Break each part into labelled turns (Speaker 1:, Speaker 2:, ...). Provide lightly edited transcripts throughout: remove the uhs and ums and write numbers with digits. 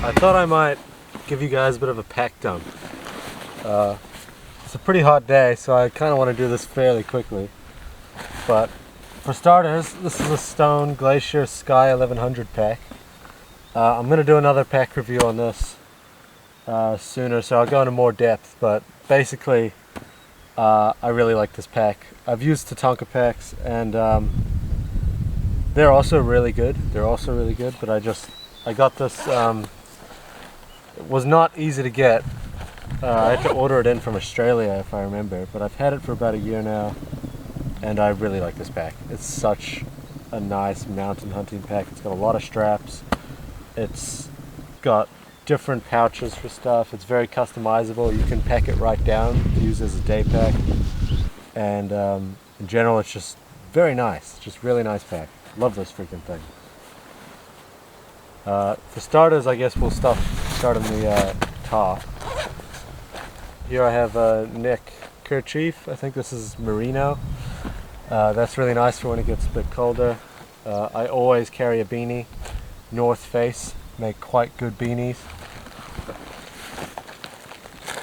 Speaker 1: I thought I might give you guys a bit of a pack dump. It's a pretty hot day, so I kind of want to do this fairly quickly. But for starters, this is a Stone Glacier Sky 1100 pack. I'm going to do another pack review on this sooner, so I'll go into more depth. But basically, I really like this pack. I've used Tatanka packs, and they're also really good. But I got this. It was not easy to get. I had to order it in from Australia, if I remember. But I've had it for about a year now, and I really like this pack. It's such a nice mountain hunting pack. It's got a lot of straps. It's got different pouches for stuff. It's very customizable. You can pack it right down to use as a day pack. And in general, it's just very nice. Just really nice pack. Love this freaking thing. For starters, I guess we'll start on the top. Here I have a neck kerchief. I think this is merino. That's really nice for when it gets a bit colder. I always carry a beanie. North Face make quite good beanies.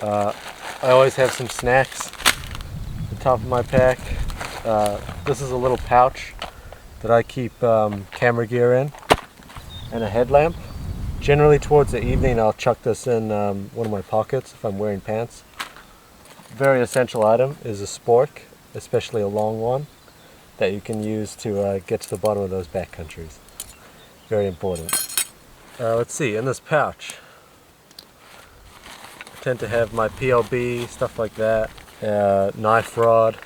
Speaker 1: I always have some snacks at the top of my pack. This is a little pouch that I keep camera gear in, and a headlamp. Generally towards the evening I'll chuck this in one of my pockets if I'm wearing pants. Very essential item is a spork, especially a long one, that you can use to get to the bottom of those backcountries. Very important. Let's see, in this pouch I tend to have my PLB, stuff like that, knife rod,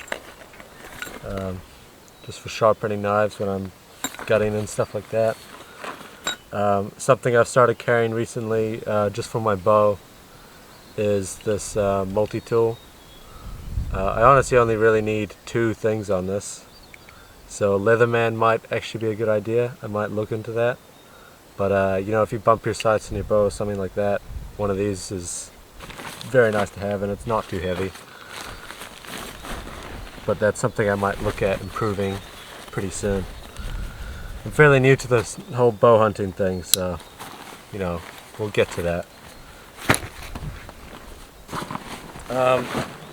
Speaker 1: just for sharpening knives when I'm gutting and stuff like that. Something I've started carrying recently, just for my bow, is this multi-tool. I honestly only really need 2 things on this, so Leatherman might actually be a good idea. I might look into that. But you know, if you bump your sights on your bow or something like that, one of these is very nice to have, and it's not too heavy. But that's something I might look at improving pretty soon. I'm fairly new to this whole bow hunting thing, so you know, we'll get to that.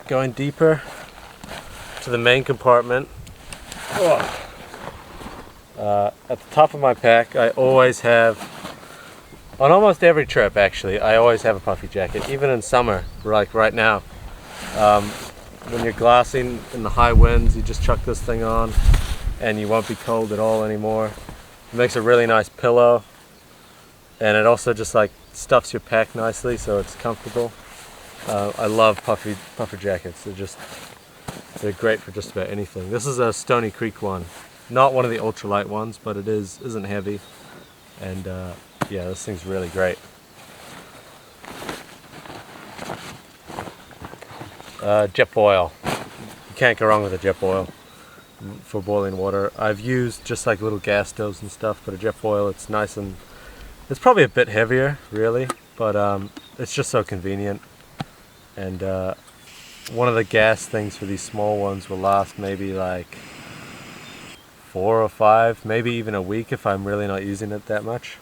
Speaker 1: Going deeper to the main compartment. At the top of my pack, I always have, on almost every trip actually, I always have a puffy jacket, even in summer, like right now. When you're glassing in the high winds, you just chuck this thing on and you won't be cold at all anymore. It makes a really nice pillow, and it also just like stuffs your pack nicely, so it's comfortable. I love puffer jackets. They're great for just about anything. This is a Stony Creek one, not one of the ultralight ones, but it isn't heavy, and yeah, this thing's really great. Jetboil. You can't go wrong with a Jetboil for boiling water. I've used just like little gas stoves and stuff, but a Jetboil, it's nice, and it's probably a bit heavier, really, but it's just so convenient. And one of the gas things for these small ones will last maybe like 4 or 5, maybe even a week if I'm really not using it that much.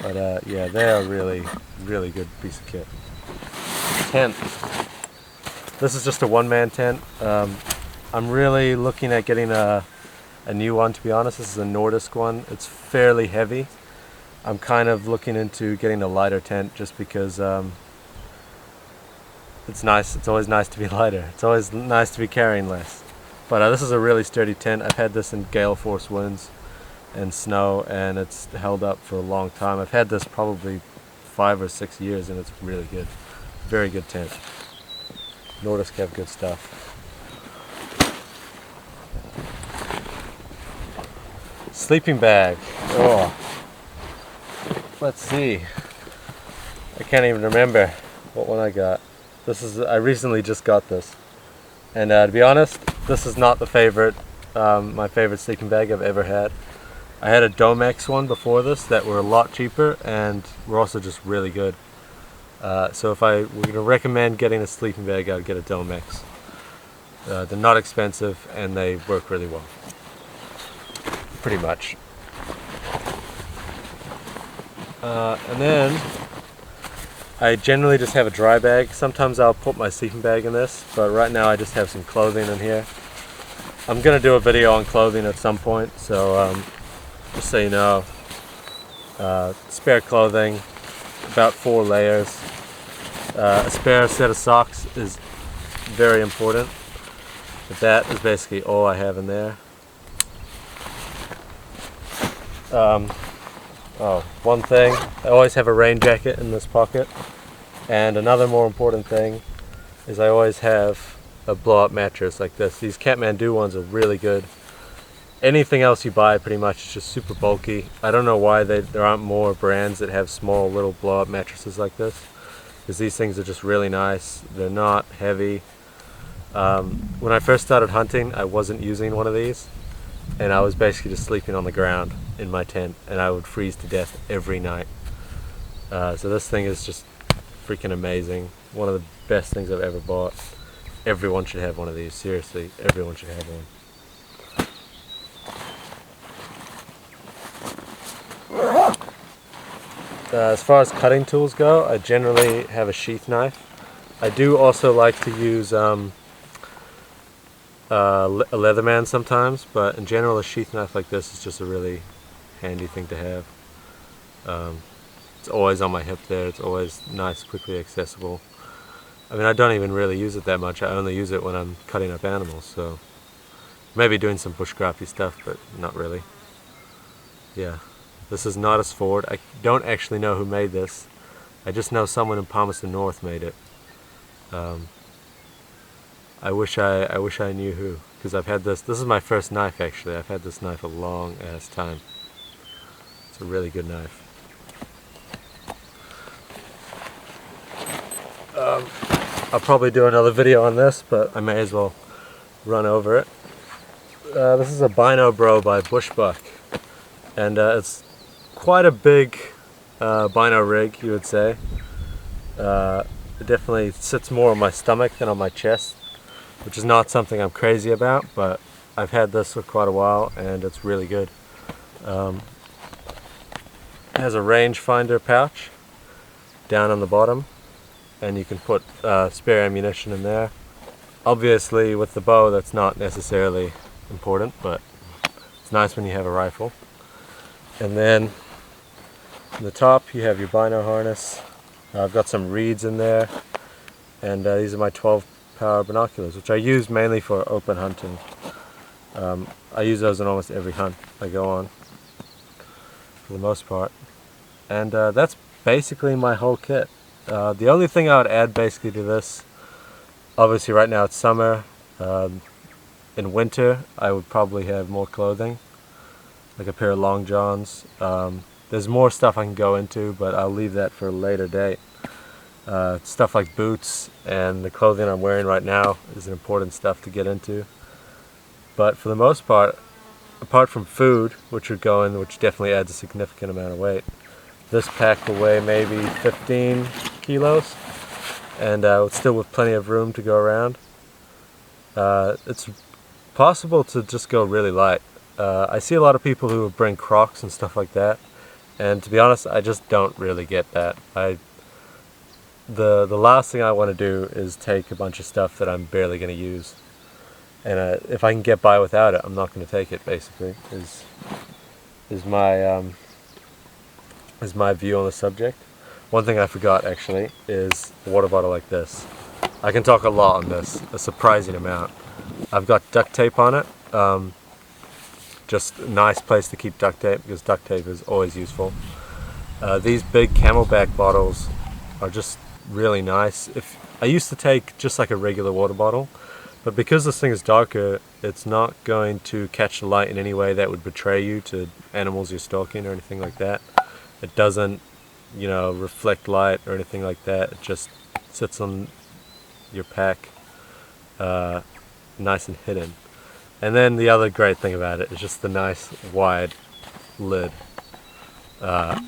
Speaker 1: But yeah, they're a really good piece of kit. Tent. This is just a one-man tent. I'm really looking at getting a new one, to be honest. This is a Nordisk one. It's fairly heavy. I'm kind of looking into getting a lighter tent just because it's nice. It's always nice to be lighter. It's always nice to be carrying less. But this is a really sturdy tent. I've had this in gale force winds and snow, and it's held up for a long time. I've had this probably 5 or 6 years, and it's really good. Very good tent. Nordisk have good stuff. Sleeping bag. Oh. Let's see. I can't even remember what one I got. I recently just got this, and to be honest, this is not my favorite sleeping bag I've ever had. I had a Domex one before this that were a lot cheaper and were also just really good. So if I were to recommend getting a sleeping bag, I'd get a Domex. They're not expensive and they work really well. Pretty much. And then I generally just have a dry bag. Sometimes I'll put my sleeping bag in this, but right now I just have some clothing in here. I'm gonna do a video on clothing at some point, so just so you know, spare clothing, about 4 layers. A spare set of socks is very important, but that is basically all I have in there. One thing, I always have a rain jacket in this pocket, and another more important thing is I always have a blow-up mattress like this. These Kathmandu ones are really good. Anything else you buy pretty much is just super bulky. I don't know why there aren't more brands that have small little blow-up mattresses like this, because these things are just really nice. They're not heavy. When I first started hunting, I wasn't using one of these, and I was basically just sleeping on the ground in my tent, and I would freeze to death every night. So this thing is just freaking amazing. One of the best things I've ever bought. Everyone should have one of these. Seriously, everyone should have one. As far as cutting tools go, I generally have a sheath knife. I do also like to use a Leatherman sometimes, but in general a sheath knife like this is just a really handy thing to have. It's always on my hip there. It's always nice, quickly accessible. I mean, I don't even really use it that much. I only use it when I'm cutting up animals, so maybe doing some bushcrafty stuff, but not really. Yeah, this is not a sword. I don't actually know who made this. I just know someone in Palmerston North made it. I wish I knew who, because I've had this. This is my first knife actually. I've had this knife a long ass time. It's a really good knife. I'll probably do another video on this, but I may as well run over it. This is a Bino Bro by Bushbuck, and it's quite a big Bino rig, you would say. It definitely sits more on my stomach than on my chest, which is not something I'm crazy about, but I've had this for quite a while and it's really good. It has a rangefinder pouch down on the bottom, and you can put spare ammunition in there. Obviously with the bow that's not necessarily important, but it's nice when you have a rifle. And then on the top you have your bino harness. I've got some reeds in there, and these are my 12 power binoculars, which I use mainly for open hunting. I use those in almost every hunt I go on, for the most part. And that's basically my whole kit. The only thing I would add basically to this, obviously right now it's summer. In winter I would probably have more clothing, like a pair of long johns. There's more stuff I can go into, but I'll leave that for a later date. Stuff like boots and the clothing I'm wearing right now is important stuff to get into. But for the most part, apart from food, which would go in, which definitely adds a significant amount of weight, this pack will weigh maybe 15 kilos, and still with plenty of room to go around. It's possible to just go really light. I see a lot of people who bring Crocs and stuff like that, and to be honest, I just don't really get that. The last thing I want to do is take a bunch of stuff that I'm barely going to use, and if I can get by without it, I'm not going to take it. Basically, is my view on the subject. One thing I forgot actually is a water bottle like this. I can talk a lot on this, a surprising amount. I've got duct tape on it. Just a nice place to keep duct tape, because duct tape is always useful. These big Camelback bottles are just really nice. I used to take just like a regular water bottle, but because this thing is darker, it's not going to catch the light in any way that would betray you to animals you're stalking or anything like that. It doesn't, you know, reflect light or anything like that. It just sits on your pack nice and hidden. And then the other great thing about it is just the nice wide lid.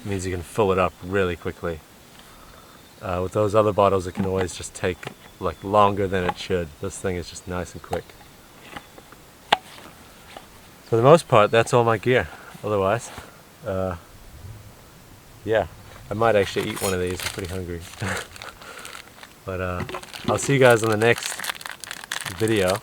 Speaker 1: Means you can fill it up really quickly. With those other bottles, it can always just take like longer than it should. This thing is just nice and quick. For the most part, that's all my gear. Otherwise, yeah. I might actually eat one of these. I'm pretty hungry. But I'll see you guys in the next video.